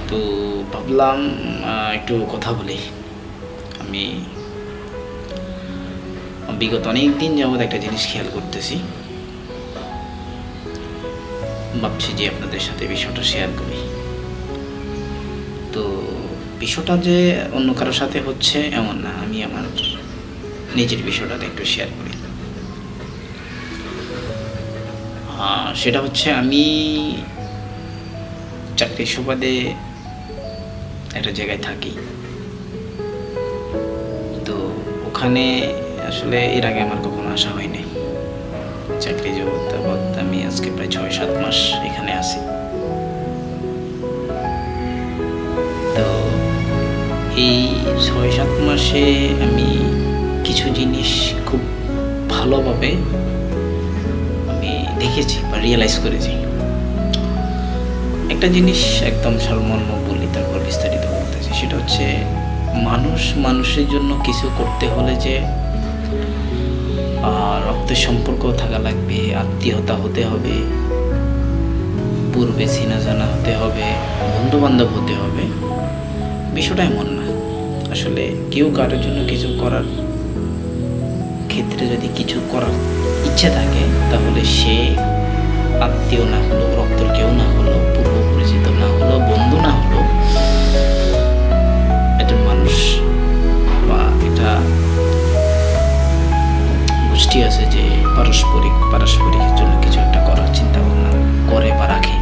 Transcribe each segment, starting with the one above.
তো ভাবলাম একটু কথা বলি। আমি বিগত অনেক দিন যাবৎ একটা জিনিস খেয়াল করতেছি, ভাবছি যে আপনাদের সাথে বিষয়টা শেয়ার করি। তো বিষয়টা যে অন্য কারোর সাথে হচ্ছে এমন না, আমি আমার নিজের বিষয়টাতে একটু শেয়ার করি। সেটা হচ্ছে আমি চাকরির সুবাদে একটা জায়গায় থাকি। তো ওখানে আসলে এর আগে আমার কখনো আসা হয়নি। চাকরি যাবৎ আমি আজকে প্রায় 6-7 মাস এখানে আছি। তো এই 6-7 মাসে আমি কিছু জিনিস খুব ভালোভাবে আমি দেখেছি বা রিয়েলাইজ করেছি। একটা জিনিস একদম সারমর্ম বলি, তারপর বিস্তারিত বলতেছি। সেটা হচ্ছে মানুষের জন্য কিছু করতে হলে যে রক্তের সম্পর্ক থাকা লাগবে, আত্মীয়তা হতে হবে, পূর্বে চেনা জানা হতে হবে, বন্ধু বান্ধব হতে হবে, বিষয়টা এমন না। আসলে কেউ কারোর জন্য কিছু করার ক্ষেত্রে যদি কিছু করার ইচ্ছে থাকে, তাহলে সে আত্মীয় না হলো, রক্তের কেউ না হলো, পূর্ব পরিচিত না হলো, বন্ধু না হলো, একজন মানুষ বা এটা গোষ্ঠী আছে যে পারস্পরিকের জন্য কিছু একটা করার চিন্তা ভাবনা করে বা রাখে।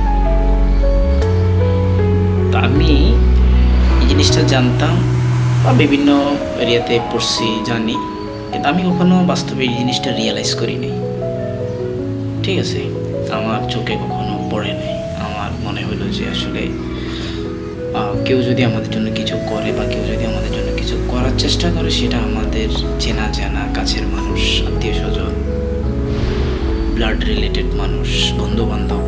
তো আমি এই জিনিসটা জানতাম বা বিভিন্ন এরিয়াতে পড়ছি, জানি, কিন্তু আমি কখনো বাস্তবে এই জিনিসটা রিয়েলাইজ করিনি। ঠিক আছে, আমার চোখে কখনো পড়ে নাই। আমার মনে হলো যে আসলে কেউ যদি আমাদের জন্য কিছু করে বা কেউ যদি আমাদের জন্য কিছু করার চেষ্টা করে, সেটা আমাদের চেনা জানা কাছের মানুষ, আত্মীয় স্বজন, ব্লাড রিলেটেড মানুষ, বন্ধু বান্ধব,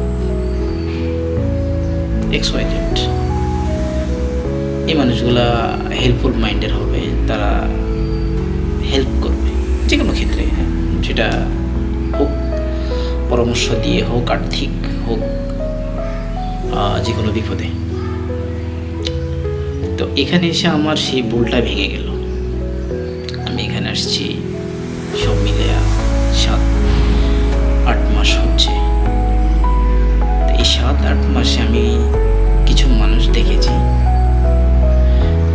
XYZ, এই মানুষগুলা হেল্পফুল মাইন্ডের হবে। তারা হেল্প করবে যে কোনো ক্ষেত্রে, সেটা হোক পরামর্শ দিয়ে, হোক আর্থিক, হোক যে কোনো বিপদে। তো এখানে এসে আমার সেই ভুলটা ভেঙে গেল। আমি এখানে আসছি সব মিলে 7-8 মাস হচ্ছে। তো এই 7-8 মাসে আমি কিছু মানুষ দেখেছি,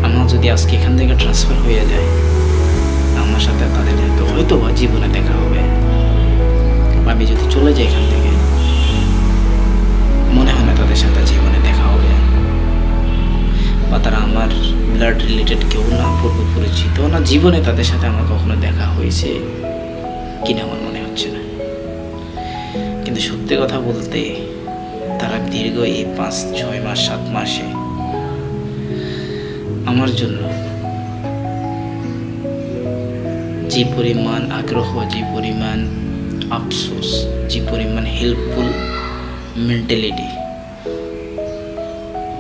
আমার যদি আজকে এখান থেকে ট্রান্সফার হয়ে যায়, আমার সাথে তাদের হয়তো বা জীবনে দেখা হবে। আমি যদি চলে যাই এখান থেকে, মনে হয় না তাদের সাথে জীবনে দেখা হবে, বা তারা আমার ব্লাড রিলেটেড কেউ না, পূর্ব পরিচিত না, জীবনে তাদের সাথে আমার কখনো দেখা হয়েছে কিনা আমার মনে হচ্ছে না। কিন্তু সত্যি কথা বলতে, তারা দীর্ঘ এই 5-6 মাস 7 মাসে আমার জন্য যে পরিমাণ আগ্রহ, যে পরিমাণ আফসোস, যে পরিমাণ হেল্পফুল মেন্টালিটি,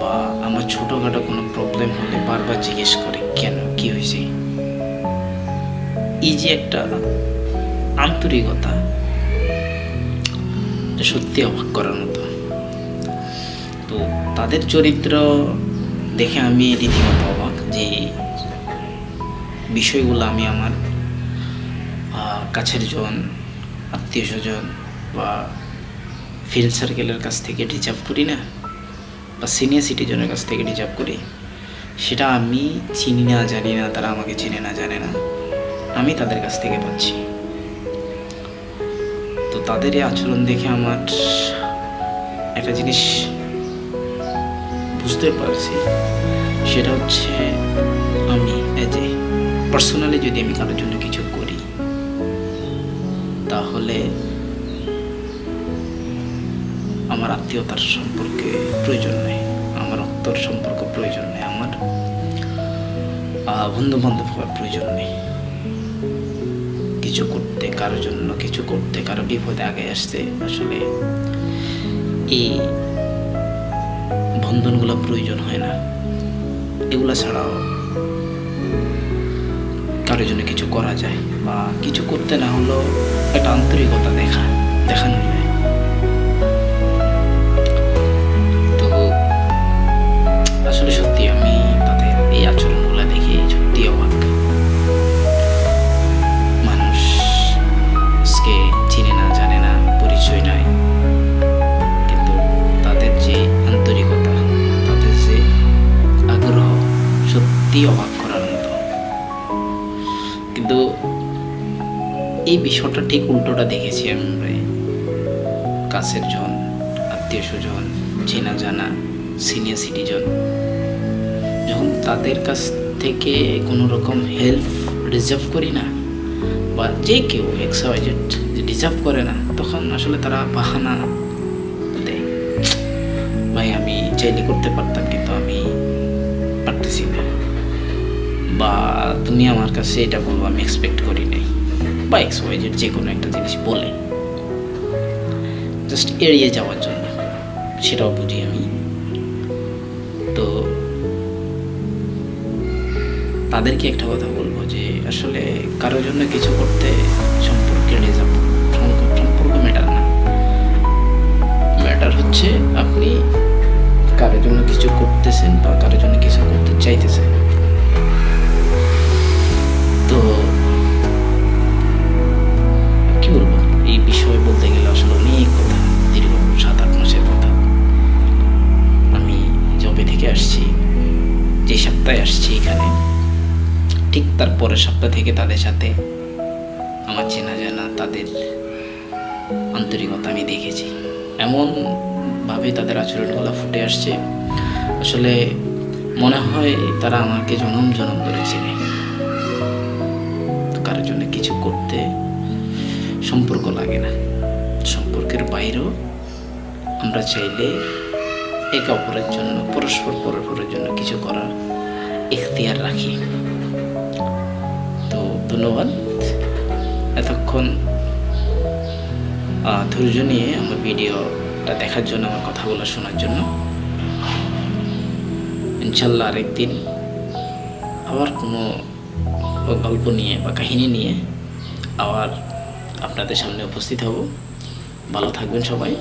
বা আমার ছোটোখাটো কোনো প্রবলেম হলে বারবার জিজ্ঞেস করে কেন, কি হয়েছে, এই যে একটা আন্তরিকতা, এটা সত্যি অবাক করার মতো। তো তাদের চরিত্র দেখে আমি রীতিমতো অবাক, যে বিষয়গুলো আমি আমার কাছের জন, আত্মীয় স্বজন বা ফ্রেন্ড সার্কেলের কাছ থেকে ডিজার্ভ করি না, বা সিনিয়র সিটিজনের কাছ থেকে ডিজার্ভ করি, সেটা আমি চিনি না, জানি না, তারা আমাকে চেনে না, জানে না, আমি তাদের কাছ থেকে পাচ্ছি। তো তাদের এই আচরণ দেখে আমার একটা জিনিস বুঝতে পারছি, সেটা হচ্ছে আমি পার্সোনালি যদি আমি কারোর জন্য কিছু করি, তাহলে আমার আত্মীয়তার সম্পর্কে প্রয়োজন নেই, আমার রক্তর সম্পর্ক প্রয়োজন নেই, আমার বন্ধু বান্ধব হওয়ার প্রয়োজন নেই। কিছু করতে, কারোর জন্য কিছু করতে, কারো বিপদে আগে আসতে, আসলে এই বন্ধনগুলো প্রয়োজন হয় না। এগুলা ছাড়াও কারোর জন্য কিছু করা যায়, বা কিছু করতে না হলেও একটা আন্তরিকতা দেখানো যায়। তো সত্যিই অবাক করার মতো। কিন্তু এই বিষয়টা ঠিক উল্টোটা দেখেছি আমি প্রায়। কাছের জন, আত্মীয় স্বজন, চেনা জানা, সিনিয়র সিটিজেন যখন তাদের কাছ থেকে কোনো রকম হেল্প রিজার্ভ করি না, বা যে কেউ XYZ যে ডিজার্ভ করে না, তখন আসলে তারা বাহানা দেয়, ভাই আমি চাইলে করতে পারতাম কিন্তু আমি পারতেছি না, বা তুমি আমার কাছে এটা বলবো আমি এক্সপেক্ট করি নাই, বা XYZ যে কোনো একটা জিনিস বলে জাস্ট এড়িয়ে যাওয়ার জন্য, সেটাও বুঝি আমি। তো তাদেরকে একটা কথা বলবো যে আসলে কারোর জন্য কিছু করতে সম্পর্কে সম্পর্ক ম্যাটার না, ম্যাটার হচ্ছে আপনি কারোর জন্য কিছু করতেছেন বা কারোর জন্য কিছু করতে চাইতেছেন। তো কি বলবো, এই বিষয়ে বলতে গেলে আসলে অনেক কথা, দীর্ঘ 7-8 মাসের কথা। আমি জবে থেকে আসছি, যে সপ্তাহে আসছি এখানে, ঠিক তার পরের সপ্তাহ থেকে তাদের সাথে আমার চেনা জানা, তাদের আন্তরিকতা আমি দেখেছি। এমনভাবে তাদের আচরণগুলো ফুটে আসছে, আসলে মনে হয় তারা আমাকে জনম জনম ধরে চেনে। তো কারোর জন্য কিছু করতে সম্পর্ক লাগে না, সম্পর্কের বাইরেও আমরা চাইলে একে অপরের জন্য, পরস্পরের জন্য কিছু করার ইখতিয়ার রাখি। তো ধন্যবাদ এতক্ষণ ধৈর্য নিয়ে আমার ভিডিওটা দেখার জন্য, আমার কথাগুলো শোনার জন্য। ইনশাল্লাহ আরেকদিন আবার কোনো গল্প নিয়ে বা কাহিনী নিয়ে আবার আপনাদের সামনে উপস্থিত হব। ভালো থাকবেন সবাই।